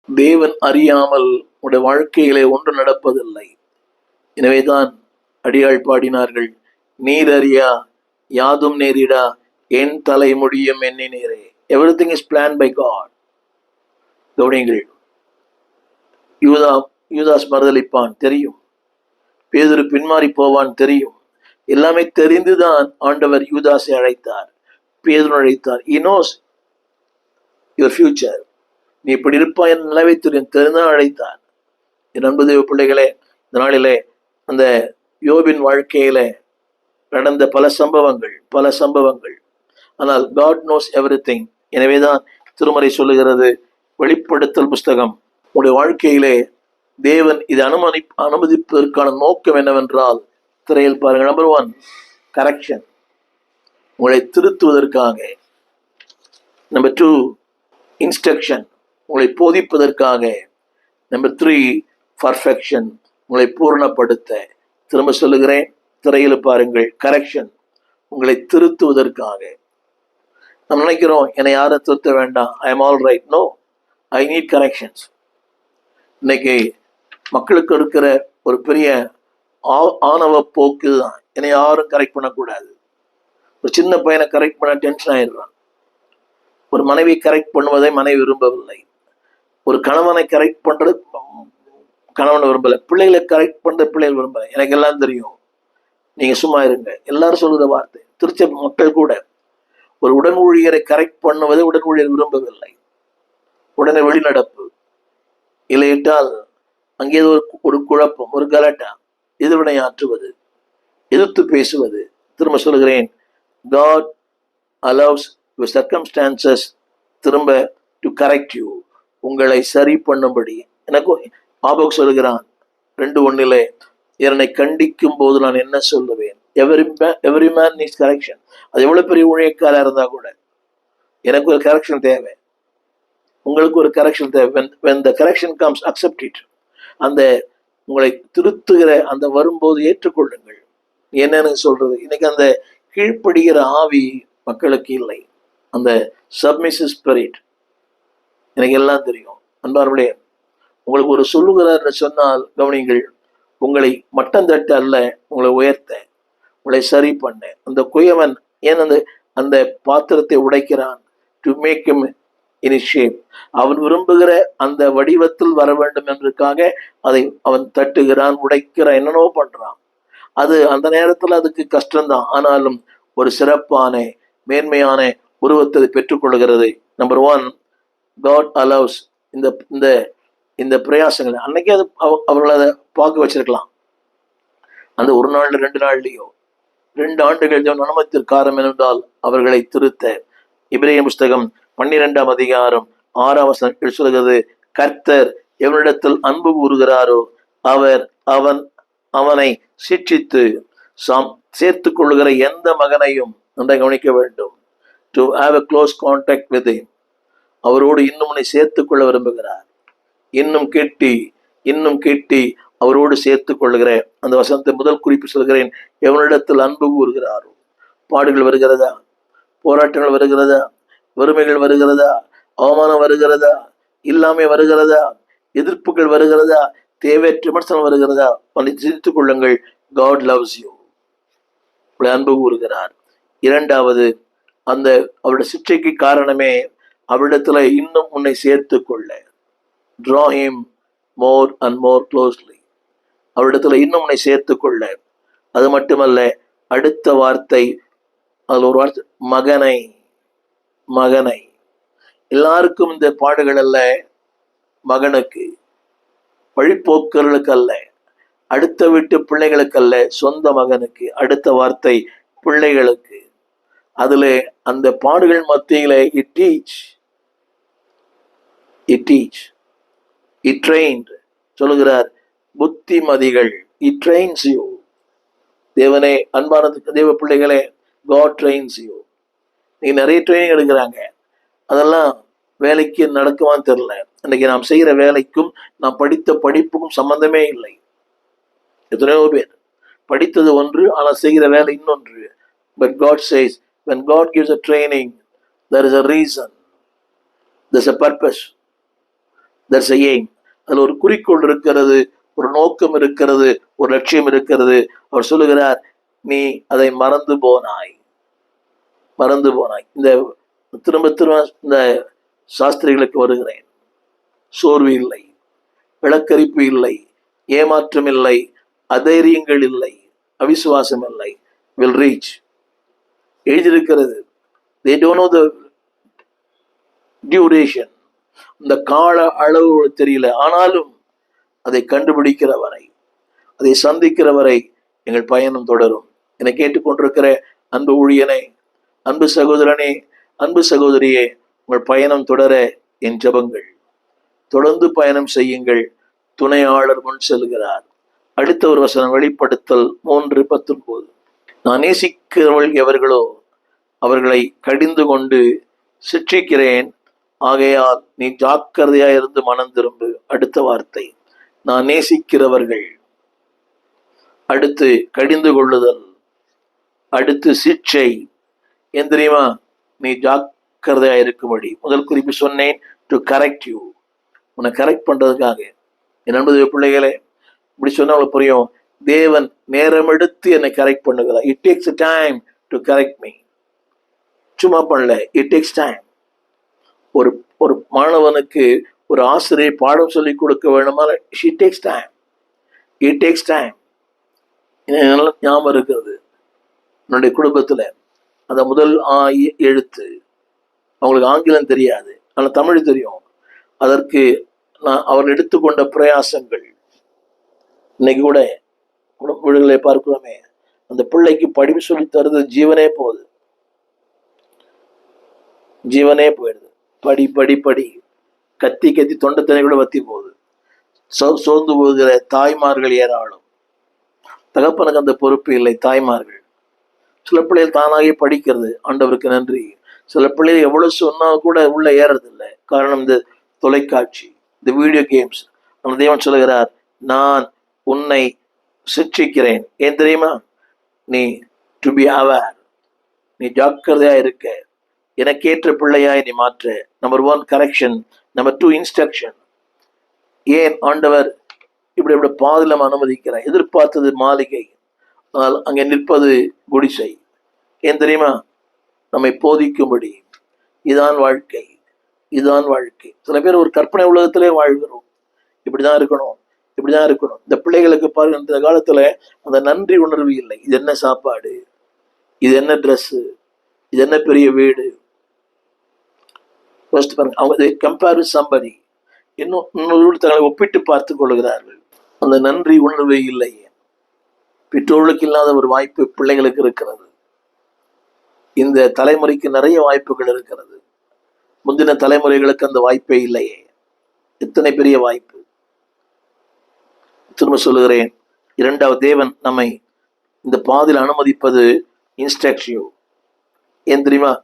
தேவன் அறியாமல் உடைய வாழ்க்கையிலே ஒன்று நடப்பதில்லை. எனவேதான் அடியாள் பாடினார்கள், நீர் அறியா யாதும் நேரிடா என் தலை முடியும் எண்ணினீரே. Everything is plan by God. கவனிங்கள், யூதாஸ் மறுதலிப்பான் தெரியும், பேதுரு பின்மாறி போவான் தெரியும். எல்லாமே தெரிந்துதான் ஆண்டவர் யூதாஸை அழைத்தார், பேதுரு அழைத்தார். He knows your future. நீ இப்படி இருப்பாய் என் நிலவை தெரிந்துதான் அழைத்தார். என் அன்பு தேவ பிள்ளைகளே, இந்த நாளிலே அந்த யோபின் வாழ்க்கையில நடந்த பல சம்பவங்கள். ஆனால் God knows everything. எனவேதான் திருமறை சொல்லுகிறது, வெளிப்படுத்தல் புஸ்தகம், உடைய வாழ்க்கையிலே தேவன் இதை அனுமதிப்பதற்கான நோக்கம் என்னவென்றால், திரையில் பாருங்கள். நம்பர் 1, கரெக்ஷன், உங்களை திருத்துவதற்காக. நம்பர் 2, இன்ஸ்ட்ரக்ஷன், உங்களை போதிப்பதற்காக. நம்பர் 3, பர்ஃபெக்ஷன், உங்களை பூரணப்படுத்த. திரும்ப சொல்லுகிறேன், திரையில் பாருங்கள். கரெக்ஷன், உங்களை திருத்துவதற்காக. நம்ம நினைக்கிறோம், என்னை யாரும் திருத்த வேண்டாம், I am all right. No, I need corrections. இன்னைக்கு மக்களுக்கு இருக்கிற ஒரு பெரிய ஆணவ போக்கு தான், என்னை யாரும் கரெக்ட் பண்ணக்கூடாது. ஒரு சின்ன பையனை கரெக்ட் பண்ண டென்ஷன் ஆயிடுறான். ஒரு மனைவி கரெக்ட் பண்ணுவதை மனைவி விரும்பவில்லை. ஒரு கணவனை கரெக்ட் பண்றது கணவனை விரும்பலை. பிள்ளைகளை கரெக்ட் பண்றது பிள்ளைகள் விரும்பலை. எனக்கு எல்லாம் தெரியும், நீங்க சும்மா இருங்க, எல்லாரும் சொல்லுற வார்த்தை. திருச்ச மக்கள் கூட ஒரு உடன் ஊழியரை கரெக்ட் பண்ணுவதை உடன் ஊழியர் விரும்பவில்லை. உடனே வெளிநடப்பு, இல்லையிட்டால் அங்கே ஒரு குழப்பம், ஒரு கலாட்டா, எதிர்வினை ஆற்றுவது, எதிர்த்து பேசுவது. திரும்ப சொல்லுகிறேன், God allows your circumstances திரும்ப to correct you, உங்களை சரி பண்ணும்படி. எனக்கு ஆபோக் சொல்லுகிறான் 2:1, என்னை கண்டிக்கும் போது நான் என்ன சொல்லுவேன்? Every man needs correction. அது எவ்வளவு பெரிய ஊழியக்காரா இருந்தா கூட எனக்கு ஒரு கரெக்ஷன் தேவை, உங்களுக்கு ஒரு கரெக்ஷன் தேவை. when the correction comes, accept it. அந்த உங்களை திருத்துகிற அந்த வரும்போது ஏற்றுக்கொள்ளுங்கள். என்னன்னு சொல்றது, இன்னைக்கு அந்த கீழ்ப்படுகிற ஆவி மக்களுக்கு இல்லை, அந்த சப்மிசிவ் ஸ்பிரிட். எனக்கு எல்லாம் தெரியும். அன்பார்களே, உங்களுக்கு ஒரு சொல்லுகிறார் சொன்னால் கவனிங்கள், உங்களை மட்டம் தட்ட அல்ல, உங்களை உயர்த்த, உங்களை சரி பண்ண. அந்த குயவன் ஏன் அந்த பாத்திரத்தை உடைக்கிறான்? To make him in his shape. அவன் விரும்புகிற அந்த வடிவத்தில் வர வேண்டும் என்பதற்காக அதை அவன் தட்டுகிறான், உடைக்கிறான், என்னென்னோ பண்றான். அது அந்த நேரத்தில் அதுக்கு கஷ்டம்தான், ஆனாலும் ஒரு சிறப்பான மேன்மையான உருவத்தை பெற்றுக்கொள்கிறது. நம்பர் 1, God allows இந்த பிரயாசங்களை. அன்னைக்கு அது அவர்களை அதை பார்க்க வச்சிருக்கலாம். அந்த ஒரு நாள் 2 நாள்லையோ 2 ஆண்டுகள் அனுமதித்திற்கு காரணம் என்னென்றால் அவர்களை திருத்த. எபிரேயர் புஸ்தகம் 12ஆம் அதிகாரம் 6ஆம் வசனம் சொல்கிறது, கர்த்தர் எவனிடத்தில் அன்பு கூறுகிறாரோ அவனை சிட்சித்து சேர்த்துக் கொள்ளுகிற எந்த மகனையும் நன்றாக கவனிக்க வேண்டும். To have a close contact with him. அவரோடு இன்னும் உன்னை சேர்த்துக் கொள்ள விரும்புகிறார். இன்னும் கெட்டி அவரோடு சேர்த்துக் கொள்ளுகிற அந்த வசனத்தை முதல் குறிப்பு சொல்கிறேன். எவனிடத்தில் அன்பு கூறுகிறாரோ. பாடுகள் வருகிறதா? போராட்டங்கள் வருகிறதா? வறுமைகள் வருகிறதா? அவமானம் வருகிறதா? இல்லாமை வருகிறதா? எதிர்ப்புகள் வருகிறதா? தேவையற்ற விமர்சனம் வருகிறதா? உன்னை சிரித்துக் கொள்ளுங்கள். God loves you. உங்களை அன்பு கூறுகிறார். 2வது, அந்த அவருடைய சிற்றைக்கு காரணமே அவரிடத்துல இன்னும் உன்னை சேர்த்து கொள்ள. Draw him more and more closely. அவரிடத்துல இன்னும் உன்னை சேர்த்து கொள்ள. அது மட்டுமல்ல, அடுத்த வார்த்தை, அதில் ஒரு வார்த்தை, மகனை. எல்லாருக்கும் இந்த பாடுகள் அல்ல, மகனுக்கு, வழிப்போக்கர்களுக்கு அல்ல, அடுத்த வீட்டு பிள்ளைகளுக்கு அல்ல, சொந்த மகனுக்கு. அடுத்த வார்த்தை பிள்ளைகளுக்கு. அதுல அந்த பாடுகள் மத்தியில it trained சொல்லுகிறார், புத்திமதிகள். it trains you. தேவனே, அன்பான தேவ பிள்ளைகளே, God trains you. நீ நிறைய ட்ரைனிங் எடுக்கிறாங்க, அதெல்லாம் வேலைக்கு நடக்குமான்னு தெரியல. இன்னைக்கு நாம் செய்கிற வேலைக்கும் நாம் படித்த படிப்புக்கும் சம்பந்தமே இல்லை. எத்தனையோ பேர் படித்தது ஒன்று, ஆனால் செய்கிற வேலை இன்னொன்று. But God says, when God gives a training, there is a reason, there's a purpose, That's a aim. அதில் ஒரு குறிக்கோள் இருக்கிறது, ஒரு நோக்கம் இருக்கிறது, ஒரு லட்சியம் இருக்கிறது. அவர் சொல்லுகிறார், நீ அதை மறந்து போனாய். இந்த திரும்ப திரும்ப இந்த சாஸ்திரிகளுக்கு வருகிறேன். சோர்வு இல்லை, விளக்கரிப்பு இல்லை, ஏமாற்றம் இல்லை, அதைரியங்கள் இல்லை, அவிசுவாசம் இல்லை. Will reach. எழுதியிருக்கிறது. They don't know the duration. இந்த கால அளவு தெரியல. ஆனாலும் அதை கண்டுபிடிக்கிற வரை, அதை சந்திக்கிற வரை எங்கள் பயணம் தொடரும். என்னை கேட்டுக்கொண்டிருக்கிற அன்பு ஊழியனே, அன்பு சகோதரனே, அன்பு சகோதரியே, உங்கள் பயணம் தொடர என் ஜெபங்கள். தொடர்ந்து பயணம் செய்யுங்கள். துணையாளர் முன் செல்கிறார். அடுத்த ஒரு வசனம், வெளிப்படுத்தல் 3:19. நான் நேசிக்கிறவள் எவர்களோ அவர்களை கடிந்து கொண்டு சிட்சிக்கிறேன், ஆகையால் நீ ஜாக்கிரதையாயிருந்து மனம் திரும்பு. அடுத்த வார்த்தை, நான் நேசிக்கிறவர்கள், அடுத்து கடிந்து கொள்ளுதல், அடுத்து சிட்சை. ஏன் தெரியுமா? நீ ஜாக்கிரதையா இருக்கும்படி. முதல் குறிப்பு சொன்னேன், டு கரெக்ட் யூ, உன்னை கரெக்ட் பண்றதுக்காக. என் அன்பு பிள்ளைகளே, இப்படி சொன்னா உங்களுக்கு புரியும். தேவன் நேரம் எடுத்து என்னை கரெக்ட் பண்ணுகிறார். It takes time to correct me. சும்மா பண்ணல, இட் டேக்ஸ் டைம். ஒரு மாணவனுக்கு ஒரு ஆசிரியர் பாடம் சொல்லி கொடுக்க வேணுமா? It takes time. It takes time. ஞாபகம் இருக்கிறது, என்னுடைய குடும்பத்தில் அந்த முதல் எழுத்து, அவங்களுக்கு ஆங்கிலம் தெரியாது, ஆனால் தமிழ் தெரியும். அதற்கு நான் அவர்கள் எடுத்துக்கொண்ட பிரயாசங்கள். இன்னைக்கு கூட குடும்ப வீடுகளை பார்க்கிறோமே, அந்த பிள்ளைக்கு படிப்பு சொல்லி தருது ஜீவனே போகுது, ஜீவனே போயிடுது. படி படி படி, கத்தி கத்தி தொண்டை தண்ணி கூட வத்தி போகுது. சோர்ந்து போகிற தாய்மார்கள் ஏராளம். தகப்பனுக்கு அந்த பொறுப்பு இல்லை. தாய்மார்கள், சில பிள்ளைகள் தானாகவே படிக்கிறது, ஆண்டவருக்கு நன்றி. சில பிள்ளைகள் எவ்வளவு சொன்னா கூட உள்ள ஏறது இல்லை. காரணம் இந்த தொலைக்காட்சி, இந்த வீடியோ கேம்ஸ். அந்த தேவன் சொல்லுகிறார், நான் உன்னை சிட்சிக்கிறேன். ஏன் தெரியுமா? நீ டு பி அவேர், நீ ஜாக்கிரதையா இருக்க, எனக்கேற்ற பிள்ளையாய் நீ மாற்ற. Number 1 correction, number 2 instruction. ஏன் ஆண்டவர் இப்படி இப்படி பாதிலம் அனுமதிக்கிறார்? எதிர்பார்த்தது மாளிகை, ஆனால் அங்கே நிற்பது குடிசை. ஏன் தெரியுமா? நம்மை போதிக்கும்படி. இதான் வாழ்க்கை, இதுதான் வாழ்க்கை. சில பேர் ஒரு கற்பனை உலகத்திலே வாழ்கிறோம். இப்படிதான் இருக்கணும், இப்படிதான் இருக்கணும். இந்த பிள்ளைகளுக்கு பாருங்க, இந்த காலத்துல அந்த நன்றி உணர்வு இல்லை. இது என்ன சாப்பாடு, இது என்ன ட்ரெஸ்ஸு, இது என்ன பெரிய வீடு. பாருங்க, அவங்க கம்பேர் வித் சம்படி, இன்னொரு தங்களை ஒப்பிட்டு பார்த்து கொள்கிறார்கள். அந்த நன்றி உணர்வே இல்லை. பெற்றோர்களுக்கு இல்லாத ஒரு வாய்ப்பு பிள்ளைகளுக்கு இருக்கிறது. இந்த தலைமுறைக்கு நிறைய வாய்ப்புகள் இருக்கிறது. முந்தின தலைமுறைகளுக்கு அந்த வாய்ப்பே இல்லையே. எத்தனை பெரிய வாய்ப்பு. திரும்ப சொல்லுகிறேன், இரண்டாவது, தேவன் நம்மை இந்த பாதையில் அனுமதிப்பது இன்ஸ்ட்ரக்ஷன். ஏன் தெரியுமா?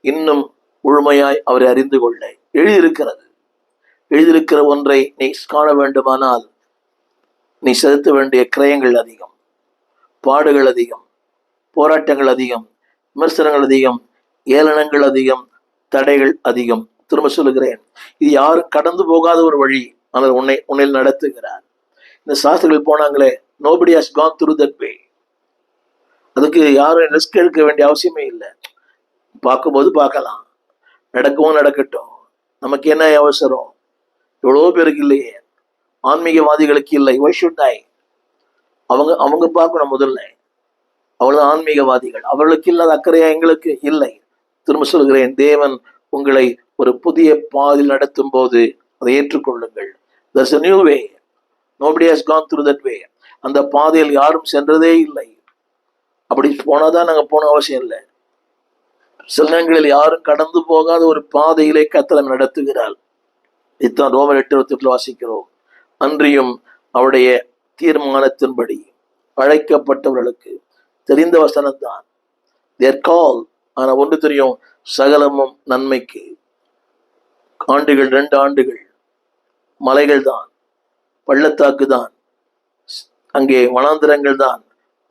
இன்னும் முழுமையாய் அவரை அறிந்து கொள்ள எழுதியிருக்கிறது. எழுதியிருக்கிற ஒன்றை நீ காண வேண்டுமானால் நீ செலுத்த வேண்டிய கிரயங்கள் அதிகம், பாடுகள் அதிகம், போராட்டங்கள் அதிகம், விமர்சனங்கள் அதிகம், ஏளனங்கள் அதிகம், தடைகள் அதிகம். திரும்ப சொல்லுகிறேன், இது யாரும் கடந்து போகாத ஒரு வழி. ஆனால் உன்னில் நடத்துகிறார். இந்த சாஸ்திரிகள் போனாங்களே, nobody has gone through that way. அதுக்கு யாரும் ரிஸ்க் எடுக்க வேண்டிய அவசியமே இல்லை. பார்க்கும்போது பார்க்கலாம், நடக்கவும் நடக்கட்டும், நமக்கு என்ன அவசரம்? எவ்வளோ பேருக்கு இல்லையே, ஆன்மீகவாதிகளுக்கு இல்லை. why should I? அவங்க பார்க்கணும் முதல்ல. அவ்வளவு ஆன்மீகவாதிகள், அவர்களுக்கு இல்லாத அக்கறையா எங்களுக்கு இல்லை. திரும்ப சொல்கிறேன், தேவன் உங்களை ஒரு புதிய பாதையில் நடத்தும் போது அதை ஏற்றுக்கொள்ளுங்கள். There's a new way. Nobody has gone through that way. அந்த பாதையில் யாரும் சென்றதே இல்லை. அப்படி போனாதான் நாங்கள் போன அவசியம் இல்லை. சில நேரங்களில் யாரும் கடந்து போகாத ஒரு பாதையிலே கர்த்தர் நடத்துகிறார். இத்தான் ரோமர் 8:28 வாசிக்கிறோம். அன்றியும் அவருடைய தீர்மானத்தின்படி அழைக்கப்பட்டவர்களுக்கு தெரிந்த வசனம் தான். தேர் கால். ஆனா ஒன்று தெரியும், சகலமும் நன்மைக்கு. ஆண்டுகள் 2 ஆண்டுகள் மலைகள் தான், பள்ளத்தாக்கு தான், அங்கே வனாந்திரங்கள் தான்,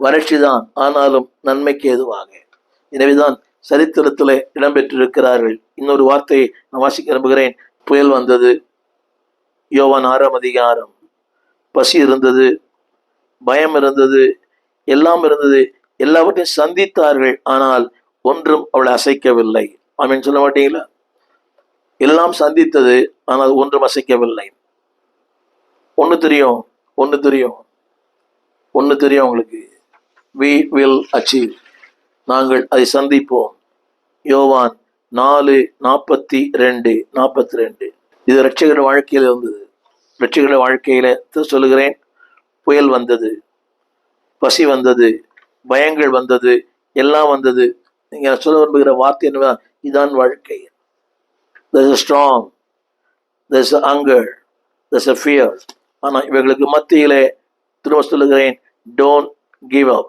வறட்சி தான், ஆனாலும் நன்மைக்கு ஏதுவாக. எனவேதான் சரித்திரத்தில் இடம்பெற்றிருக்கிறார்கள். இன்னொரு வார்த்தையை நான் வாசிக்க விரும்புகிறேன். புயல் வந்தது, யோவான் 6ஆம் அதிகாரம். பசி இருந்தது, பயம் இருந்தது, எல்லாம் இருந்தது. எல்லாவற்றையும் சந்தித்தார்கள், ஆனால் ஒன்றும் அவளை அசைக்கவில்லை. ஆமென் சொல்ல மாட்டீங்களா? எல்லாம் சந்தித்தது, ஆனால் ஒன்றும் அசைக்கவில்லை. ஒன்று தெரியும் உங்களுக்கு, we will achieve, நாங்கள் அதை சந்திப்போம். யோவான் 4:42. இது இரட்சகர் வாழ்க்கையில் இருந்தது. இரட்சகர் வாழ்க்கையில சொல்லுகிறேன், புயல் வந்தது, பசி வந்தது, பயங்கள் வந்தது, எல்லாம் வந்தது. நீங்க சொல்ல விரும்புகிற வார்த்தை என்ன? இதுதான் வாழ்க்கை. There's a storm, there's a hunger, there's a fear. ஆனா இவர்களுக்கு மத்தியிலே திரும்ப சொல்லுகிறேன், don't give up.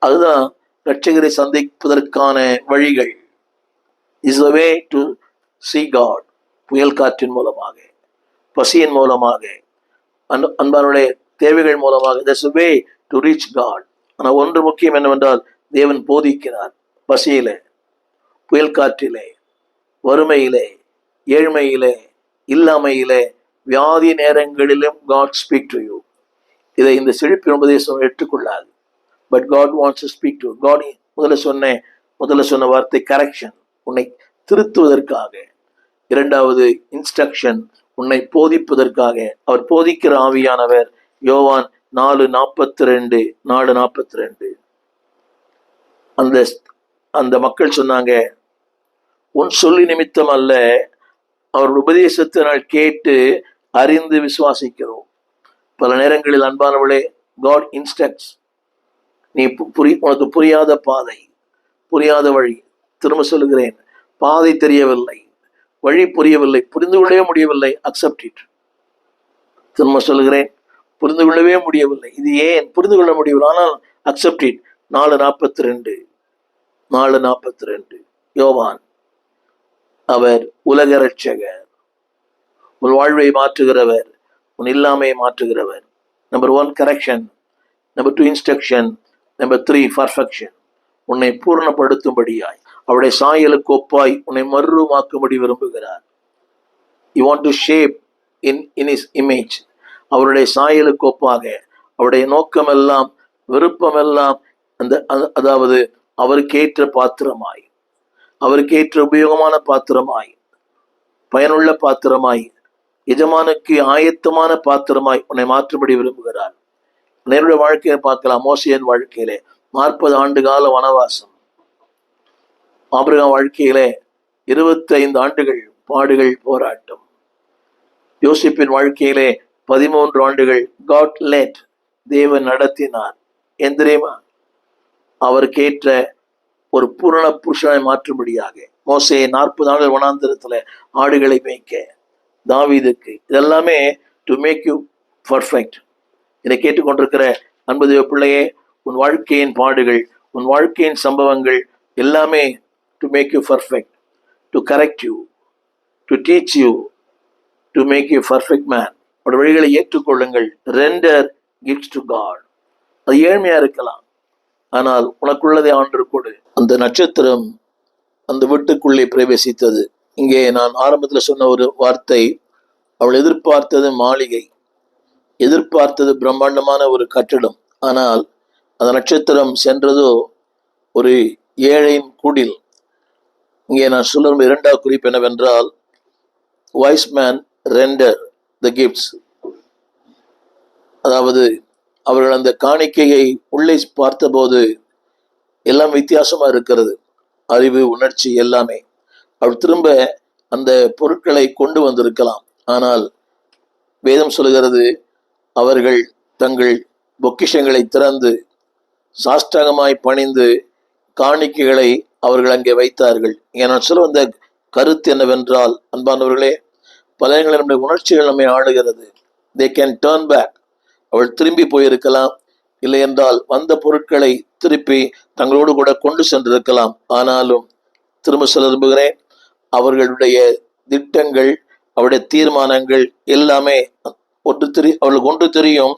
அதுதான் இரட்சகரை சந்திப்பதற்கான வழிகள். is the way to see God. புயல் காற்றின் மூலமாக, பசியின் மூலமாக, அன்பானுடைய தேவைகள் மூலமாக, there's a way to reach God. ஆனால் ஒன்று முக்கியம் என்னவென்றால், தேவன் போதிக்கிறார். பசியிலே, புயல் காற்றிலே, வறுமையிலே, ஏழ்மையிலே, இல்லாமையிலே, வியாதி நேரங்களிலும் God speak to you. இதை இந்த செழிப்பின் உபதேசம் ஏற்றுக்கொள்ளாது. But God wants to speak to you. God முதல்ல சொன்ன வார்த்தை கரெக்ஷன், உன்னை திருத்துவதற்காக. இரண்டாவது இன்ஸ்ட்ரக்ஷன், உன்னை போதிப்பதற்காக. அவர் போதிக்கிற ஆவியானவர். யோவான் 4:42. அந்த மக்கள் சொன்னாங்க, உன் சொல்லி நிமித்தம் அல்ல, அவர் உபதேசத்தினால் கேட்டு அறிந்து விசுவாசிக்கிறோம். பல நேரங்களில் அன்பானவளே, God instructs. நீ உனக்கு புரியாத பாதை, புரியாத வழி. திரும்ப சொல்லுகிறேன், பாதை தெரியவில்லை, வழி புரியவில்லை, புரிந்து கொள்ளவே முடியவில்லை, அக்செப்ட் இட். திரும்ப சொல்லுகிறேன், புரிந்து கொள்ளவே முடியவில்லை. இது ஏன் புரிந்து கொள்ள முடியவில்லை? ஆனால் அக்செப்ட் இட். 4:42 யோவான். அவர் உலக இரட்சகர், உன் வாழ்வை மாற்றுகிறவர், உன் இல்லாமையை மாற்றுகிறவர். Number 1 correction, number 2 instruction, number 3 perfection. உன்னை பூர்ணப்படுத்தும்படியாய், அவருடைய சாயலுக்கு ஒப்பாய் உன்னை மறுரூபமாக்கும்படி விரும்புகிறார். You want to shape in his image. அவருடைய சாயலுக்கு ஒப்பாக, அவருடைய நோக்கமெல்லாம், விருப்பமெல்லாம் அதாவது அவருக்கேற்ற பாத்திரமாய், அவருக்கேற்ற உபயோகமான பாத்திரமாய், பயனுள்ள பாத்திரமாய், எஜமானுக்கு ஆயத்தமான பாத்திரமாய் உன்னை மாற்றும்படி விரும்புகிறார். நேருடைய வாழ்க்கையை பார்க்கலாம். மோசேயின் வாழ்க்கையிலே 40 ஆண்டு கால வனவாசம். ஆபிரகாம் வாழ்க்கையிலே 25 ஆண்டுகள் பாடுகள், போராட்டம். யோசிப்பின் வாழ்க்கையிலே 13 ஆண்டுகள் காட் லெட், தேவன் நடத்தினார். ஏன் தெரியுமா? அவருக்கேற்ற ஒரு பூரண புருஷனை மாற்றும்படியாக. மோசே 40 ஆண்டுகள் வனாந்திரத்துல ஆடுகளை மேய்க்க. தாவீதுக்கு இதெல்லாமே டு மேக் யூ பர்ஃபெக்ட். இதை கேட்டுக்கொண்டிருக்கிற அன்பு தேவ பிள்ளையே, உன் வாழ்க்கையின் பாடுகள், உன் வாழ்க்கையின் சம்பவங்கள் எல்லாமே to make you perfect, to correct you, to teach you, to make you perfect man. அவருடைய வழிகளை ஏற்றுக்கொள்ளுங்கள். Render gifts to God. அது ஏழ்மையா இருக்கலாம், ஆனால் உனக்குள்ளதை ஆண்டு கொடு. அந்த நட்சத்திரம் அந்த வீட்டுக்குள்ளே பிரவேசித்தது. இங்கே நான் ஆரம்பத்தில் சொன்ன ஒரு வார்த்தை, அவள் எதிர்பார்த்தது மாளிகை, எதிர்பார்த்தது பிரம்மாண்டமான ஒரு கட்டிடம். ஆனால் அந்த நட்சத்திரம் சென்றதோ ஒரு ஏழையின் குடில். இங்கே நான் சொல்லும் இரண்டாவது குறிப்பு என்னவென்றால், wise man render the gifts. அதாவது அவர்கள் அந்த காணிக்கையை உள்ளே பார்த்தபோது எல்லாம் வித்தியாசமா இருக்கிறது, அறிவு, உணர்ச்சி எல்லாமே. அவர் திரும்ப அந்த பொருட்களை கொண்டு வந்திருக்கலாம். ஆனால் வேதம் சொல்கிறது, அவர்கள் தங்கள் பொக்கிஷங்களை திறந்து சாஷ்டாங்கமாய் பணிந்து காணிக்கைகளை அவர்கள் அங்கே வைத்தார்கள். இங்கே நான் சொல்ல வந்த கருத்து என்னவென்றால், அன்பானவர்களே, பல நேரங்களில் நம்முடைய உணர்ச்சிகள் நம்மை ஆளுகிறது. They can turn back. அவள் திரும்பி போயிருக்கலாம், இல்லை என்றால் வந்த பொருட்களை திருப்பி தங்களோடு கூட கொண்டு சென்றிருக்கலாம். ஆனாலும் திரும்ப சொல்ல விரும்புகிறேன், அவர்களுடைய திட்டங்கள், அவருடைய தீர்மானங்கள் எல்லாமே அவர்களுக்கு ஒன்று தெரியும்,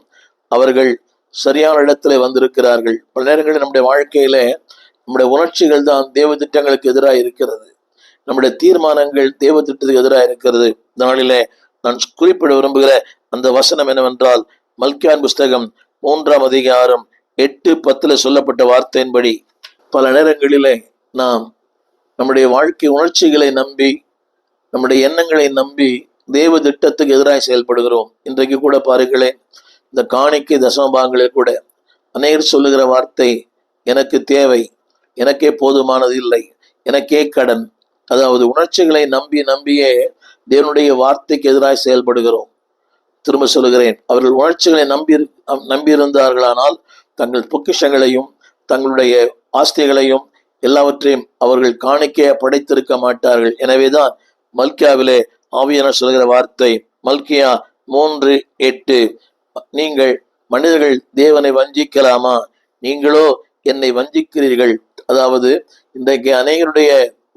அவர்கள் சரியான இடத்துல வந்திருக்கிறார்கள். பல நேரங்களில் நம்முடைய வாழ்க்கையில நம்முடைய உணர்ச்சிகள் தான் தேவ திட்டங்களுக்கு எதிராக இருக்கிறது, நம்முடைய தீர்மானங்கள் தேவ திட்டத்துக்கு எதிராக இருக்கிறது. நாளிலே நான் குறிப்பிட விரும்புகிற அந்த வசனம் என்னவென்றால், மல்கியான் புஸ்தகம் 3ஆம் அதிகாரம் 8-10 சொல்லப்பட்ட வார்த்தையின்படி, பல நேரங்களிலே நாம் நம்முடைய வாழ்க்கை உணர்ச்சிகளை நம்பி, நம்முடைய எண்ணங்களை நம்பி தேவ திட்டத்துக்கு எதிராக செயல்படுகிறோம். இன்றைக்கு கூட பாருங்களேன், இந்த காணிக்கை தசமபாகங்களில் கூட அநேகர் சொல்லுகிற வார்த்தை, எனக்கு தேவை, எனக்கே போதுமானது இல்லை, எனக்கே கடன். அதாவது உணர்ச்சிகளை நம்பியே தேவனுடைய வார்த்தைக்கு எதிராக செயல்படுகிறோம். திரும்ப சொல்லுகிறேன், அவர்கள் உணர்ச்சிகளை நம்பியிருந்தார்களானால் தங்கள் பொக்கிஷங்களையும் தங்களுடைய ஆஸ்திகளையும் எல்லாவற்றையும் அவர்கள் காணிக்கைய படைத்திருக்க மாட்டார்கள். எனவேதான் மல்கியாவிலே ஆவியானவர் சொல்கிற வார்த்தை, மல்கியா 3:8, நீங்கள் மனிதர்கள் தேவனை வஞ்சிக்கலாமா, நீங்களோ என்னை வஞ்சிக்கிறீர்கள். அதாவது இன்றைக்கு அநேகருடைய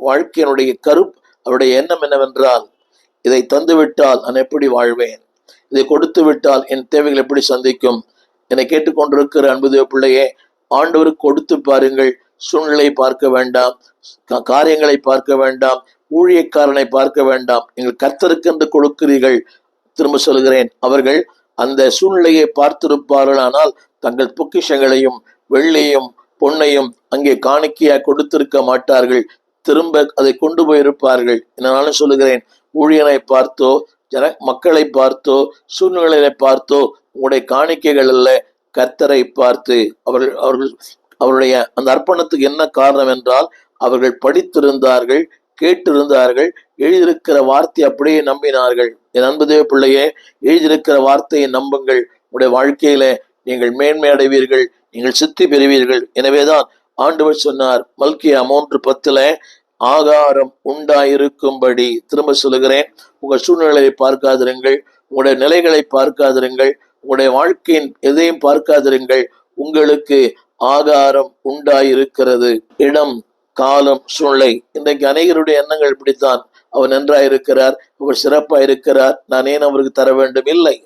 வாழ்க்கையினுடைய அவருடைய எண்ணம் என்னவென்றால், இதை தந்துவிட்டால் நான் எப்படி வாழ்வேன், இதை கொடுத்து விட்டால் என் தேவைகள் எப்படி சந்திக்கும். என்னை கேட்டுக்கொண்டிருக்கிற அன்பு தேவ பிள்ளையே, ஆண்டவருக்கு கொடுத்து பாருங்கள். சூழ்நிலை பார்க்க வேண்டாம், காரியங்களை பார்க்க வேண்டாம், ஊழியக்காரனை பார்க்க வேண்டாம். நீங்கள் கர்த்தருக்கு என்று கொடுக்கிறீர்கள். திரும்ப சொல்கிறேன், அவர்கள் அந்த சூழ்நிலையை பார்த்திருப்பார்களானால் தங்கள் பொக்கிஷங்களையும் வெள்ளியையும் பொன்னையும் அங்கே காணிக்கையாக கொடுத்திருக்க மாட்டார்கள். திரும்ப அதை கொண்டு போயிருப்பார்கள். என்னாலும் சொல்லுகிறேன், ஊழியனை பார்த்தோ மக்களை பார்த்தோ சூழ்நிலையை பார்த்தோ உங்களுடைய காணிக்கைகள் அல்ல, கர்த்தரை பார்த்து அவருடைய அந்த அர்ப்பணத்துக்கு என்ன காரணம் என்றால், அவர்கள் படித்திருந்தார்கள், கேட்டிருந்தார்கள், எழுதியிருக்கிற வார்த்தை அப்படியே நம்பினார்கள். என் அன்பு தேவ பிள்ளையே, எழுதியிருக்கிற வார்த்தையை நம்புங்கள். உங்களுடைய வாழ்க்கையில நீங்கள் மேன்மை அடைவீர்கள், நீங்கள் சித்தி பெறுவீர்கள். எனவேதான் ஆண்டவர் சொன்னார் மல்கியா 3:10, ஆகாரம் உண்டாயிருக்கும்படி. திரும்ப சொல்லுகிறேன், உங்கள் சூழ்நிலையை பார்க்காதிருங்கள், உங்களுடைய நிலைகளை பார்க்காதிருங்கள், உங்களுடைய வாழ்க்கையின் எதையும் பார்க்காதிருங்கள், உங்களுக்கு ஆகாரம் உண்டாயிருக்கிறது. இடம், காலம், சூழ்நிலை. இன்றைக்கு அநேகருடைய எண்ணங்கள் இப்படித்தான், அவர் நன்றாயிருக்கிறார், அவர் சிறப்பாயிருக்கிறார், நான் ஏன் அவருக்கு தர வேண்டும்? இல்லை.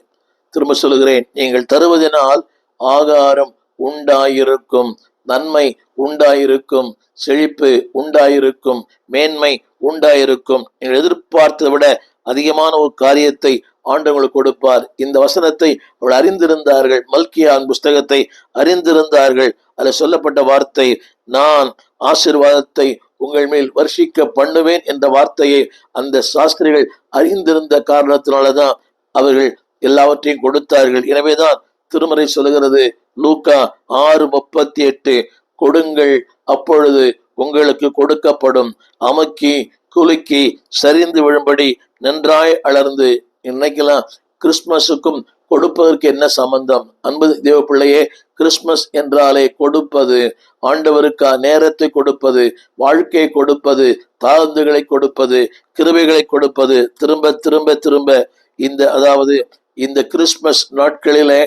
திரும்ப சொல்லுகிறேன், நீங்கள் தருவதனால் ஆகாரம் உண்டாயிருக்கும், நன்மை உண்டாயிருக்கும், செழிப்பு உண்டாயிருக்கும், மேன்மை உண்டாயிருக்கும். நீங்கள் எதிர்பார்த்ததை விட அதிகமான ஒரு காரியத்தை ஆண்டவங்களுக்கு கொடுப்பார். இந்த வசனத்தை அவள் அறிந்திருந்தார்கள், மல்கியான் புஸ்தகத்தை அறிந்திருந்தார்கள். அதில் சொல்லப்பட்ட வார்த்தை, நான் ஆசீர்வாதத்தை உங்கள் மேல் வர்ஷிக்க பண்ணுவேன் என்ற வார்த்தையை அந்த சாஸ்திரிகள் அறிந்திருந்த காரணத்தினாலதான் அவர்கள் எல்லாவற்றையும் கொடுத்தார்கள். எனவேதான் திருமறை சொல்லுகிறது, லூக்கா 6:38, கொடுங்கள் அப்பொழுது உங்களுக்கு கொடுக்கப்படும், அமுக்கி குலுக்கி சரிந்து விழும்படி நன்றாய் அளர்ந்து. இன்னைக்கெல்லாம் கிறிஸ்துமஸுக்கும் கொடுப்பதற்கு என்ன சம்பந்தம்? அன்பு தேவ பிள்ளையே, கிறிஸ்துமஸ் என்றாலே கொடுப்பது, ஆண்டவருக்கா நேரத்தை கொடுப்பது, வாழ்க்கையை கொடுப்பது, தாழ்ந்துகளை கொடுப்பது, கிருபைகளை கொடுப்பது. திரும்ப திரும்ப திரும்ப இந்த கிறிஸ்துமஸ் நாட்களிலே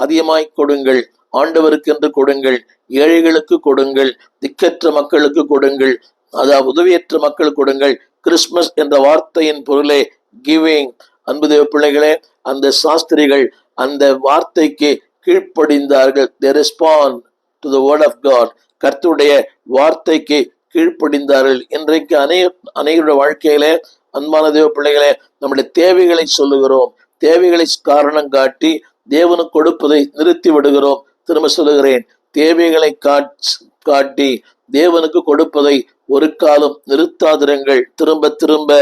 அதிகமாய் கொடுங்கள், ஆண்டவருக்கு என்று கொடுங்கள், ஏழைகளுக்கு கொடுங்கள், திக்கற்ற மக்களுக்கு கொடுங்கள், உதவியற்ற மக்கள் கொடுங்கள். கிறிஸ்துமஸ் என்ற வார்த்தையின் பொருளே கிவிங். அன்பு தேவ பிள்ளைகளே, அந்த சாஸ்திரிகள் அந்த வார்த்தைக்கு கீழ்ப்படிந்தார்கள். They respond to the word of God. கர்த்தருடைய வார்த்தைக்கு கீழ்ப்படிந்தார்கள். இன்றைக்கு அநேகருடைய வாழ்க்கையிலே அன்பான தேவ பிள்ளைகளே, நம்முடைய தேவைகளை சொல்லுகிறோம், தேவைகளை காரணம் காட்டி தேவனுக்கு கொடுப்பதை நிறுத்தி விடுகிறோம். திரும்ப சொல்லுகிறேன், தேவைகளை காட்டி தேவனுக்கு கொடுப்பதை ஒரு காலம் நிறுத்தாதிருங்கள். திரும்ப திரும்ப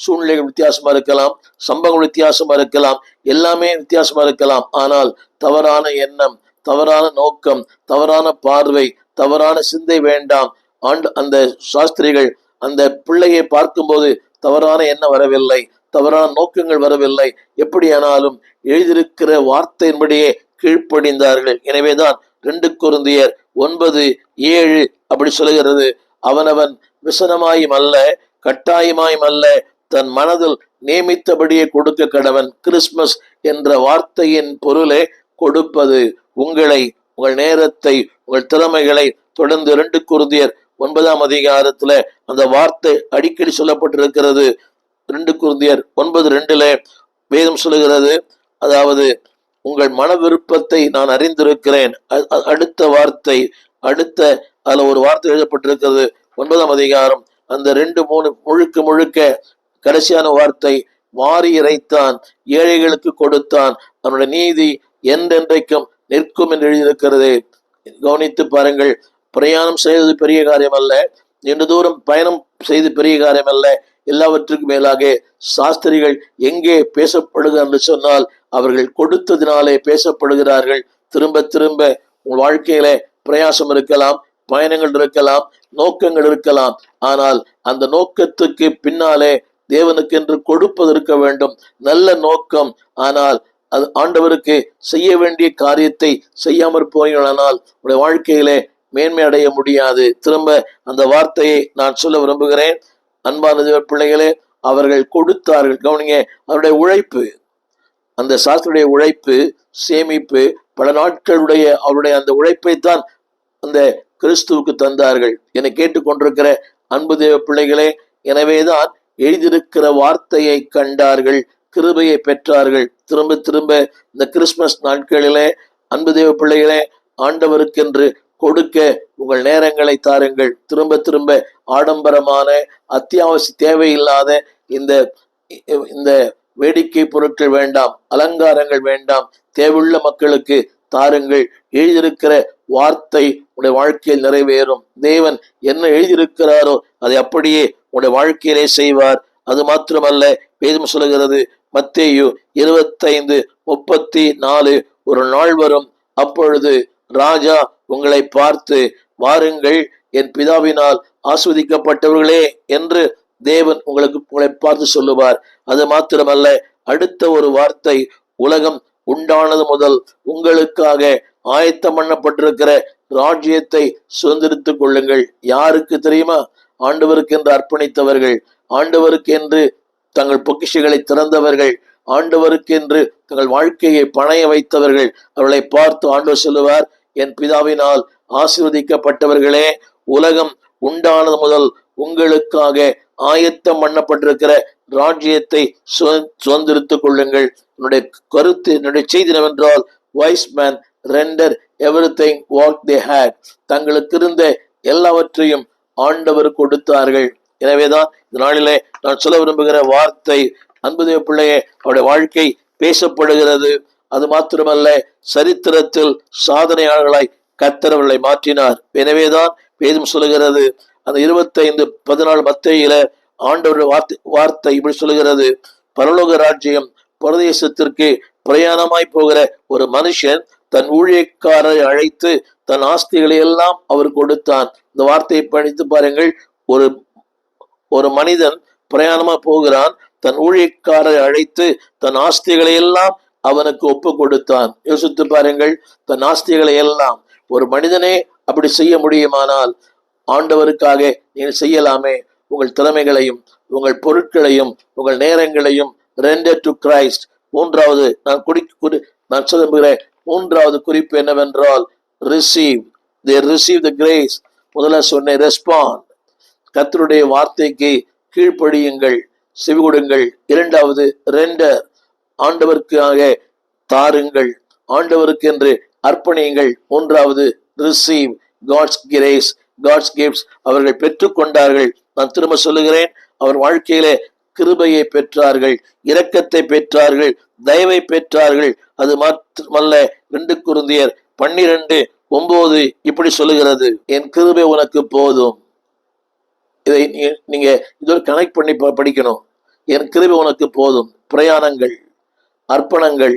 சூழ்நிலைகள் வித்தியாசமா இருக்கலாம், சம்பவங்கள் வித்தியாசமா இருக்கலாம், எல்லாமே வித்தியாசமா இருக்கலாம். ஆனால் தவறான எண்ணம், தவறான நோக்கம், தவறான பார்வை, தவறான சிந்தை வேண்டாம். அந்த சாஸ்திரிகள் அந்த பிள்ளையை பார்க்கும்போது தவறான எண்ணம் வரவில்லை, தவறான நோக்கங்கள் வரவில்லை. எப்படியானாலும் எழுதியிருக்கிற வார்த்தையின்படியே கீழ்ப்படிந்தார்கள். எனவேதான் 2 கொரிந்தியர் 9:7 அப்படி சொல்லுகிறது, அவனவன் விசனமாயும் அல்ல கட்டாயமாயும் அல்ல, தன் மனதில் நியமித்தபடியே கொடுக்க கடவன். கிறிஸ்துமஸ் என்ற வார்த்தையின் பொருளே கொடுப்பது. உங்கள் நேரத்தை, உங்கள் திறமைகளை தொடர்ந்து 2 கொரிந்தியர் 9ஆம் அதிகாரத்துல அந்த வார்த்தை அடிக்கடி சொல்லப்பட்டிருக்கிறது. 2 கொரிந்தியர் 9:2 வேதம் சொல்லுகிறது, உங்கள் மன விருப்பத்தை நான் அறிந்திருக்கிறேன். அடுத்த வார்த்தை, அதுல ஒரு வார்த்தை எழுதப்பட்டிருக்கிறது 9ஆம் அதிகாரம், அந்த 2-3 முழுக்க கடைசியான வார்த்தை, வாரி இறைத்தான், ஏழைகளுக்கு கொடுத்தான், அவனுடைய நீதி என்றென்றைக்கும் நிற்கும் என்று எழுதியிருக்கிறது. கவனித்து பாருங்கள். பிரயாணம் செய்வது பெரிய காரியம் அல்ல, நீண்ட தூரம் பயணம் செய்து பெரிய காரியம் அல்ல. எல்லாவற்றுக்கும் மேலாக சாஸ்திரிகள் எங்கே பேசப்படுகிறார் என்று சொன்னால் அவர்கள் கொடுத்ததினாலே பேசப்படுகிறார்கள். திரும்ப திரும்ப உங்கள் வாழ்க்கையில பிரயாசம் இருக்கலாம், பயணங்கள் இருக்கலாம், நோக்கங்கள் இருக்கலாம். ஆனால் அந்த நோக்கத்துக்கு பின்னாலே தேவனுக்கு என்று கொடுப்பது இருக்க வேண்டும். நல்ல நோக்கம், ஆனால் அது ஆண்டவருக்கு செய்ய வேண்டிய காரியத்தை செய்யாமற் போனால் உடைய வாழ்க்கையிலே மேன்மை அடைய முடியாது. திரும்ப அந்த வார்த்தையை நான் சொல்ல விரும்புகிறேன். அன்பான தேவ பிள்ளைகளே, அவர்கள் கொடுத்தார்கள். கவனிங்க, அவருடைய உழைப்பு, அந்த சாஸ்திரிய உழைப்பு, சேமிப்பு, பல நாட்களுடைய அவருடைய அந்த உழைப்பைத்தான் அந்த கிறிஸ்துவுக்கு தந்தார்கள். என்னை கேட்டுக்கொண்டிருக்கிற அன்பு தேவ பிள்ளைகளே, எனவேதான் எழுதியிருக்கிற வார்த்தையை கண்டார்கள், கிருபையை பெற்றார்கள். திரும்ப திரும்ப இந்த கிறிஸ்துமஸ் நாட்களிலே அன்பு தேவ பிள்ளைகளே, ஆண்டவருக்கென்று கொடுக்க உங்கள் நேரங்களை தாருங்கள். திரும்ப திரும்ப ஆடம்பரமான அத்தியாவசிய தேவையில்லாத இந்த வேடிக்கை பொருட்கள் வேண்டாம், அலங்காரங்கள் வேண்டாம். தேவையுள்ள மக்களுக்கு தாருங்கள். எழுதியிருக்கிற வார்த்தை உடைய வாழ்க்கையில் நிறைவேறும். தேவன் என்ன எழுதியிருக்கிறாரோ அதை அப்படியே உடைய வாழ்க்கையிலே செய்வார். அது மாத்திரமல்ல, வேதம் சொல்லுகிறது, மத்தேயு 25:34, ஒரு நாள் வரும், அப்பொழுது ராஜா உங்களை பார்த்து, வாருங்கள் என் பிதாவினால் ஆஸ்வதிக்கப்பட்டவர்களே என்று தேவன் உங்களை பார்த்து சொல்லுவார். அது மாத்திரமல்ல, அடுத்த ஒரு வார்த்தை, உலகம் உண்டானது முதல் உங்களுக்காக ஆயத்தம் பண்ணப்பட்டிருக்கிற ராஜ்யத்தை சுதந்திரித்துக் கொள்ளுங்கள். யாருக்கு தெரியுமா? ஆண்டவருக்கு என்று அர்ப்பணித்தவர்கள், ஆண்டவருக்கு என்று தங்கள் பொக்கிஷங்களை திறந்தவர்கள், ஆண்டவருக்கு என்று தங்கள் வாழ்க்கையை பணைய வைத்தவர்கள். அவர்களை பார்த்து ஆண்டவர் சொல்லுவார், என் பிதாவினால் ஆசீர்வதிக்கப்பட்டவர்களே, உலகம் உண்டானது முதல் உங்களுக்காக ஆயத்தம் பண்ணப்பட்டிருக்கிற ராஜ்யத்தை சுதந்திரித்துக் கொள்ளுங்கள். என்னுடைய கருத்து, என்னுடைய செய்தி என்னவென்றால், wise man render everything what they had. தங்களுக்கு இருந்த எல்லாவற்றையும் ஆண்டவர் கொடுத்தார்கள். எனவேதான் இந்த நாளிலே நான் சொல்ல விரும்புகிற வார்த்தை, அன்பு தேவ பிள்ளையே, அவருடைய வாழ்க்கை பேசப்படுகிறது. அது மாத்திரமல்ல, சரித்திரத்தில் சாதனையாளர்களாய் கர்த்தர் அவர்களை மாற்றினார். எனவேதான் வேதம் சொல்லுகிறது, அந்த 25:14 மத்தேயில ஆண்டவருடைய வார்த்தை இப்படி சொல்லுகிறது, பரலோக ராஜ்யம் பரதேசத்திற்கு பிரயாணமாய் போகிற ஒரு மனுஷன் தன் ஊழியக்காரரை அழைத்து தன் ஆஸ்திகளை எல்லாம் அவர் கொடுத்தான். இந்த வார்த்தையை படித்து பாருங்கள். ஒரு மனிதன் பிரயாணமா போகிறான், தன் ஊழியக்காரரை அழைத்து தன் ஆஸ்திகளை எல்லாம் அவனுக்கு ஒப்பு கொடுத்தான். யோசித்து பாருங்கள், தன் ஆஸ்திகளை எல்லாம். ஒரு மனிதனே அப்படி செய்ய முடியுமானால் ஆண்டவருக்காக நீங்கள் செய்யலாமே. உங்கள் திறமைகளையும் உங்கள் பொருட்களையும் உங்கள் நேரங்களையும் ரெண்டர் டு கிரைஸ்ட். மூன்றாவது நான் சொல்லுகிற மூன்றாவது குறிப்பு என்னவென்றால், receive. they receive the grace. முதல்ல சொன்ன ரெஸ்பாண்ட், கர்த்தருடைய வார்த்தைக்கு கீழ்ப்படியுங்கள், செவி கொடுங்கள். இரண்டாவது ரெண்டர், ஆண்டவருக்காக தாருங்கள், ஆண்டவருக்கு என்று அர்ப்பணியுங்கள். மூன்றாவது receive, God's grace, God's gifts. அவர்கள் பெற்றுக்கொண்டார்கள். நான் திரும்ப சொல்லுகிறேன், அவர் வாழ்க்கையிலே கிருபையை பெற்றார்கள், இரக்கத்தை பெற்றார்கள், தயவை பெற்றார்கள். அது மாத்திரமல்ல, 2 கொரிந்தியர் 12:9 இப்படி சொல்லுகிறது, என் கிருபை உனக்கு போதும். இதை நீங்க இதோட கனெக்ட் பண்ணி படிக்கணும். என் கிருபை உனக்கு போதும். பிரயாணங்கள், அர்ப்பணங்கள்,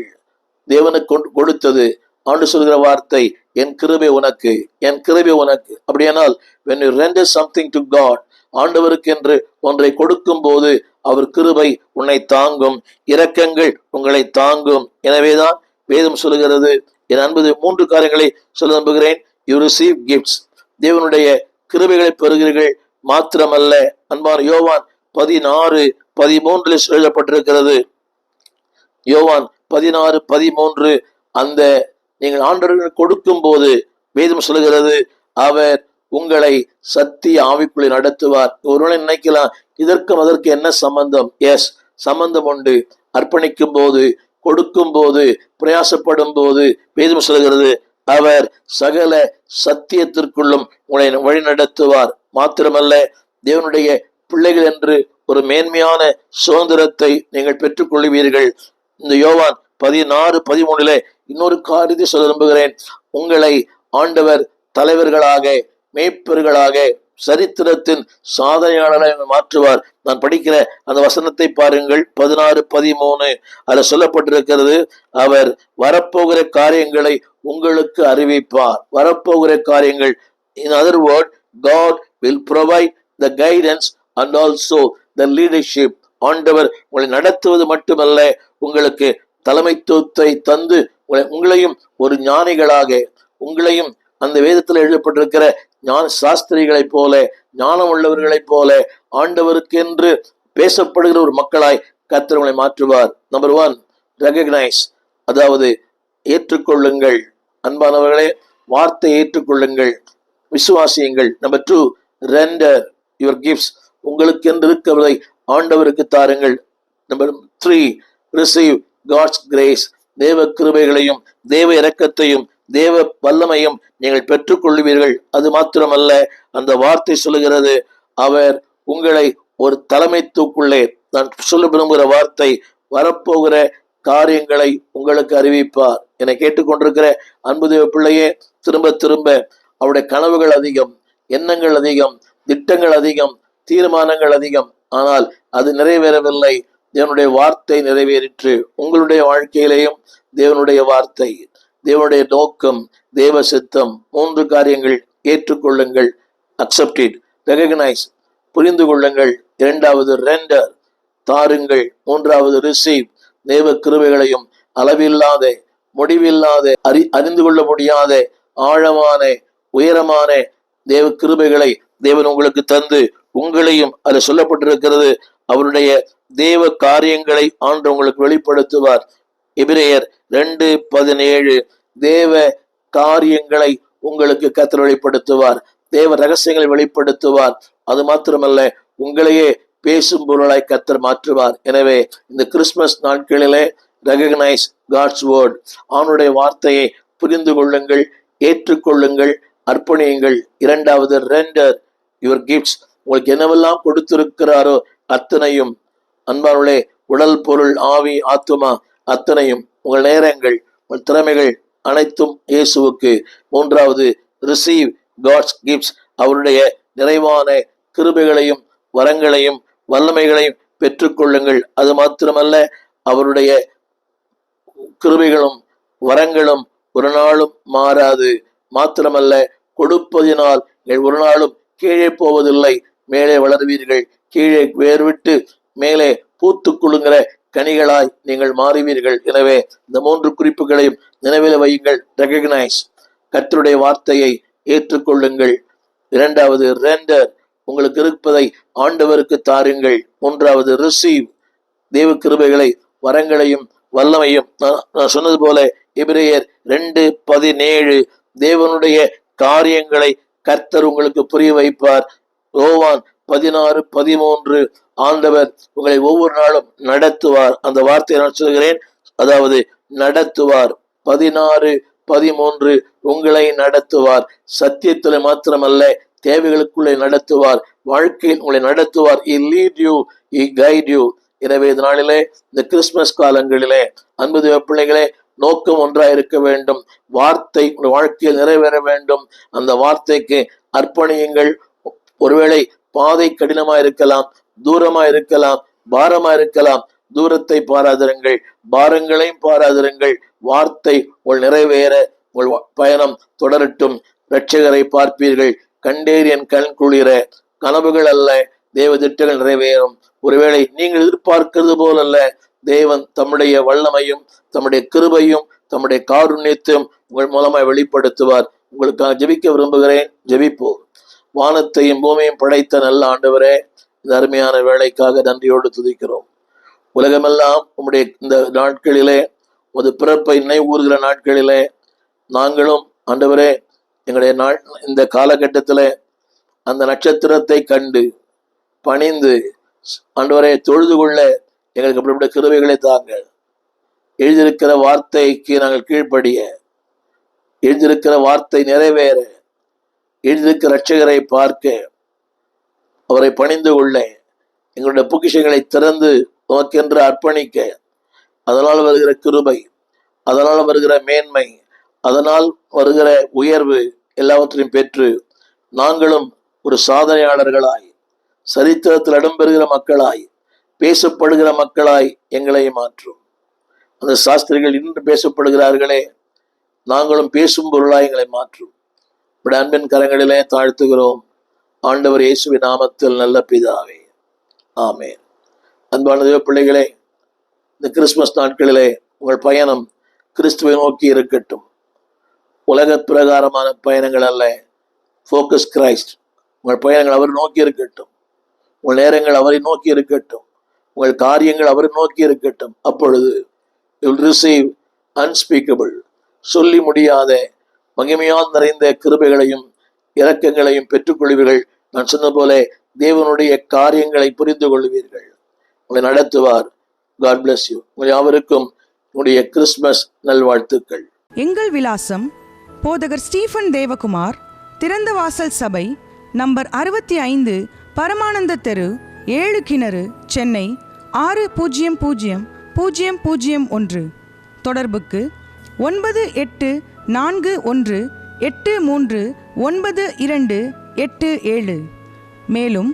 தேவனுக்கு கொடுத்தது. ஆண்டு சொல்கிற வார்த்தை, என் கிருபை உனக்கு, என் கிருபை உனக்கு. அப்படியானால் when you render something to God, ஆண்டவருக்கு என்று ஒன்றை கொடுக்கும் போது அவர் கிருபை உன்னை தாங்கும், இரக்கங்கள் உங்களை தாங்கும். எனவேதான் வேதம் சொல்லுகிறது. என் அன்பது 3 காரியங்களை சொல்ல நம்புகிறேன். யூ ரிசீவ் கிஃப்ட்ஸ், தேவனுடைய கிருபைகளை பெறுகிறீர்கள். மாத்திரமல்ல, அன்பான யோவான் 16:13 எழுதப்பட்டிருக்கிறது. யோவான் 16:13, அந்த நீங்கள் ஆண்டவருக்கு கொடுக்கும் போது வேதம் சொல்லுகிறது, அவர் உங்களை சத்திய ஆவிக்குள்ளே நடத்துவார். ஒருவேளை நினைக்கலாம், இதற்கும் அதற்கு என்ன சம்பந்தம்? எஸ், சம்பந்தம் உண்டு. அர்ப்பணிக்கும் போது, கொடுக்கும் போது, பிரயாசப்படும் போது வேதம் சொல்கிறது, அவர் சகல சத்தியத்திற்குள்ளும் உங்களை வழி நடத்துவார். மாத்திரமல்ல, தேவனுடைய பிள்ளைகள் என்று ஒரு மேன்மையான சுதந்திரத்தை நீங்கள் பெற்றுக் கொள்வீர்கள். இந்த யோவான் 16:13 இன்னொரு காரியத்தை சொல்ல விரும்புகிறேன். உங்களை ஆண்டவர் தலைவர்களாக, மேய்ப்பர்களாக, சரித்திரத்தின் சாதனையாளராக மாற்றுவார். நான் படிக்கிற அந்த வசனத்தை பாருங்கள், 16:13. அதில் சொல்லப்பட்டிருக்கிறது, அவர் வரப்போகிற காரியங்களை உங்களுக்கு அறிவிப்பார். வரப்போகிற காரியங்கள், in other word, God will provide the guidance and also the leadership. ஆண்டவர் உங்களை நடத்துவது மட்டுமல்ல, உங்களுக்கு தலைமைத்துவத்தை தந்து உங்களையும் ஒரு ஞானிகளாக, உங்களையும் அந்த வேதத்தில் எழுதப்பட்டிருக்கிற ஞான சாஸ்திரிகளைப் போல, ஞானம் உள்ளவர்களைப் போல, ஆண்டவருக்கென்று பேசப்படுகிற ஒரு மக்களாய் கர்த்தர் உங்களை மாற்றுவார். நம்பர் 1, ரெகக்னைஸ், அதாவது ஏற்றுக்கொள்ளுங்கள். அன்பானவர்களே, வார்த்தை ஏற்றுக்கொள்ளுங்கள், விசுவாசியுங்கள். நம்பர் 2, ரெண்டர் யுவர் கிஃப்ட்ஸ், உங்களுக்கு என்று இருக்கிறதை ஆண்டவருக்கு தாருங்கள். நம்பர் 3, ரிசீவ் காட்ஸ் கிரேஸ், தேவ கிருபைகளையும் தேவ இரக்கத்தையும் தேவ வல்லமையும் நீங்கள் பெற்றுக்கொள்வீர்கள். அது மாத்திரமல்ல, அந்த வார்த்தை சொல்லுகிறது, அவர் உங்களை ஒரு தலைமைத்துவக்குள்ளே, நான் சொல்ல விரும்புகிற வார்த்தை, வரப்போகிற காரியங்களை உங்களுக்கு அறிவிப்பார். என்னை கேட்டுக்கொண்டிருக்கிற அன்பு தேவ பிள்ளையே, திரும்ப திரும்ப அவருடைய கனவுகள் அதிகம், எண்ணங்கள் அதிகம், திட்டங்கள் அதிகம், தீர்மானங்கள் அதிகம். ஆனால் அது நிறைவேறவில்லை. தேவனுடைய வார்த்தை நிறைவேறிற்று. உங்களுடைய வாழ்க்கையிலேயும் தேவனுடைய வார்த்தை, தேவனுடைய நோக்கம், தேவ சித்தம், 3 காரியங்கள். ஏற்றுக்கொள்ளுங்கள், அக்செப்டட், ரெகக்னைஸ், புரிந்து கொள்ளுங்கள். 2வது ரெண்டர், தாருங்கள். 3வது ரிசீவ், தேவ கிருபைகளையும் அளவில்லாத, முடிவில்லாத, அறிந்து கொள்ள முடியாத ஆழமான, உயரமான தேவ கிருபைகளை தேவன் உங்களுக்கு தந்து, உங்களையும் அது சொல்லப்பட்டிருக்கிறது, அவருடைய தேவ காரியங்களை ஆண்டு உங்களுக்கு வெளிப்படுத்துவார். எபிரேயர் 2:17, தேவ காரியங்களை உங்களுக்கு கர்த்தர் வெளிப்படுத்துவார், தேவ ரகசியங்களை வெளிப்படுத்துவார். அது மாத்திரமல்ல, உங்களையே பேசும் பொருளாய் கர்த்தர் மாற்றுவார். எனவே இந்த கிறிஸ்துமஸ் நாட்களிலே ரெகக்னைஸ் காட்ஸ் வேர்ட், அவனுடைய வார்த்தையை புரிந்து கொள்ளுங்கள், ஏற்றுக்கொள்ளுங்கள், அர்ப்பணியுங்கள். 2வது ரெண்டர் யுவர் கிஃப்ட்ஸ், உங்களுக்கு என்னவெல்லாம் கொடுத்திருக்கிறாரோ அத்தனையும், அன்பானவர்களே, உடல், பொருள், ஆவி, ஆத்துமா அத்தனையும், உங்கள் நேரங்கள், உங்கள் திறமைகள் அனைத்தும் இயேசுவுக்கு. 3வது ரிசீவ் காட்ஸ் கிஃப்ட்ஸ், அவருடைய நிறைவான கிருபைகளையும் வரங்களையும் வல்லமைகளையும் பெற்றுக்கொள்ளுங்கள். அது மாத்திரமல்ல, அவருடைய கிருபைகளும் வரங்களும் ஒரு நாளும் மாறாது. மாத்திரமல்ல, கொடுப்பதினால் நீங்கள் ஒரு நாளும் கீழே போவதில்லை, மேலே வளர்வீர்கள். கீழே வேர்விட்டு மேலே பூத்து குலுங்கிற கனிகளாய் நீங்கள் மாறுவீர்கள். எனவே இந்த 3 குறிப்புகளையும் நினைவில் வையுங்கள். ரெகக்னைஸ், கர்த்தருடைய வார்த்தையை ஏற்றுக்கொள்ளுங்கள். 2வது ரெண்டர், உங்களுக்கு இருப்பதை ஆண்டவருக்கு தாருங்கள். 3வது ரிசீவ், தேவ கிருபைகளை, வரங்களையும் வல்லமையும். நான் சொன்னது போல எபிரேயர் 2:17, தேவனுடைய காரியங்களை கர்த்தர் உங்களுக்கு புரிய வைப்பார். யோவான் 16:13, ஆண்டவர் உங்களை ஒவ்வொரு நாளும் நடத்துவார். அந்த வார்த்தையை நான் சொல்கிறேன், அதாவது நடத்துவார். 16:13, உங்களை நடத்துவார். சத்தியத்தில் மாத்திரமல்ல, தேவைகளுக்குள்ளே நடத்துவார், வாழ்க்கையில் உங்களை நடத்துவார். He lead you, he guide you. எனவே இந்த நாளிலே, இந்த கிறிஸ்துமஸ் காலங்களிலே, அன்பு தேவ பிள்ளைகளே, நோக்கம் ஒன்றாக இருக்க வேண்டும். வார்த்தை உங்கள் வாழ்க்கையில் நிறைவேற வேண்டும். அந்த வார்த்தைக்கு அர்ப்பணியுங்கள். ஒருவேளை பாதை கடினமா இருக்கலாம், தூரமா இருக்கலாம், பாரமா இருக்கலாம். தூரத்தை பாராதிருங்கள், பாரங்களையும் பாராதிருங்கள். வார்த்தை உங்கள் நிறைவேற உங்கள் பயணம் தொடரட்டும். இரட்சகரை பார்ப்பீர்கள், கண்டேரியன் கண் குளிர. கனவுகள் அல்ல, தேவ திட்டங்கள் நிறைவேறும். ஒருவேளை நீங்கள் எதிர்பார்க்கிறது போலல்ல, தேவன் தம்முடைய வல்லமையும் தம்முடைய கிருபையும் தம்முடைய காருண்யத்தையும் உங்கள் மூலமாய் வெளிப்படுத்துவார். உங்களுக்காக ஜெபிக்க விரும்புகிறேன். ஜெபிப்போம். வானத்தையும் பூமியையும் படைத்த நல்ல ஆண்டவரே, இந்த அருமையான வேலைக்காக நன்றியோடு துதிக்கிறோம். உலகமெல்லாம் உம்முடைய இந்த நாட்களிலே, ஒரு பிறப்பை நினைவூறுகிற நாட்களிலே, நாங்களும் ஆண்டவரே எங்களுடைய இந்த காலகட்டத்தில் அந்த நட்சத்திரத்தை கண்டு பணிந்து ஆண்டவரை தொழுது கொள்ள எங்களுக்கு அப்படிப்பட்ட கிருபைகளை தாங்க. எழுதியிருக்கிற வார்த்தைக்கு நாங்கள் கீழ்ப்படிய, எழுதியிருக்கிற வார்த்தை நிறைவேற, எழுதியிருக்கிற இரட்சகரை பார்க்க, அவரை பணிந்து கொள்ள எங்களுடைய பொக்கிஷங்களை திறந்து உமக்கென்று அர்ப்பணிக்க, அதனால் வருகிற கிருபை, அதனால் வருகிற மேன்மை, அதனால் வருகிற உயர்வு எல்லாவற்றையும் பெற்று நாங்களும் ஒரு சாதனையாளர்களாய், சரித்திரத்தில் இடம்பெறுகிற மக்களாய், பேசப்படுகிற மக்களாய் எங்களை மாற்றும். அந்த சாஸ்திரிகள் இன்று பேசப்படுகிறார்களே, நாங்களும் பேசும் பொருளாய் எங்களை மாற்றும். அன்பின் கரங்களிலே தாழ்த்துகிறோம். ஆண்டவர் இயேசுவின் நாமத்தில் நல்ல பிதாவே, ஆமென். அன்பான தேவ பிள்ளைகளே, இந்த கிறிஸ்துமஸ் நாட்களிலே உங்கள் பயணம் கிறிஸ்துவை நோக்கி இருக்கட்டும். உலக பிரகாரமான பயணங்கள் அல்ல, ஃபோக்கஸ் கிரைஸ்ட். உங்கள் பயணங்கள் அவரை நோக்கி இருக்கட்டும். உங்கள் நேரங்கள் அவரை நோக்கி இருக்கட்டும். உங்கள் காரியங்கள் அவரை நோக்கி இருக்கட்டும். அப்பொழுது you will receive unspeakable, சொல்லி முடியாத மகிமையால் நிறைந்த கிருபைகளையும் இரக்கங்களையும் பெற்றுக்கொள்வீர்கள். நான் சொன்ன போல தேவனுடைய காரியங்களை புரிந்து கொள்வீர்கள். உங்களை நடத்துவார். God bless you. உங்கள் யாவருக்கும் உங்களுடைய கிறிஸ்துமஸ் நல்வாழ்த்துக்கள். எங்கள் விலாசம் போதகர் ஸ்டீஃபன் தேவகுமார், திறந்த வாசல் சபை, நம்பர் 65, பரமானந்த தெரு, 7 கிணறு, சென்னை 600001. தொடர்புக்கு 9841839287. மேலும்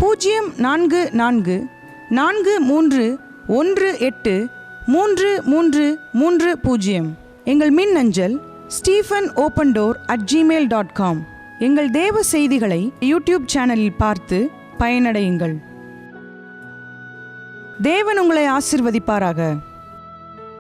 04443183330. எங்கள் மின்னஞ்சல் stephenopendor@gmail.com. எங்கள் தேவ செய்திகளை யூடியூப் சேனலில் பார்த்து பயனடையுங்கள். தேவன் உங்களை ஆசீர்வதிப்பாராக.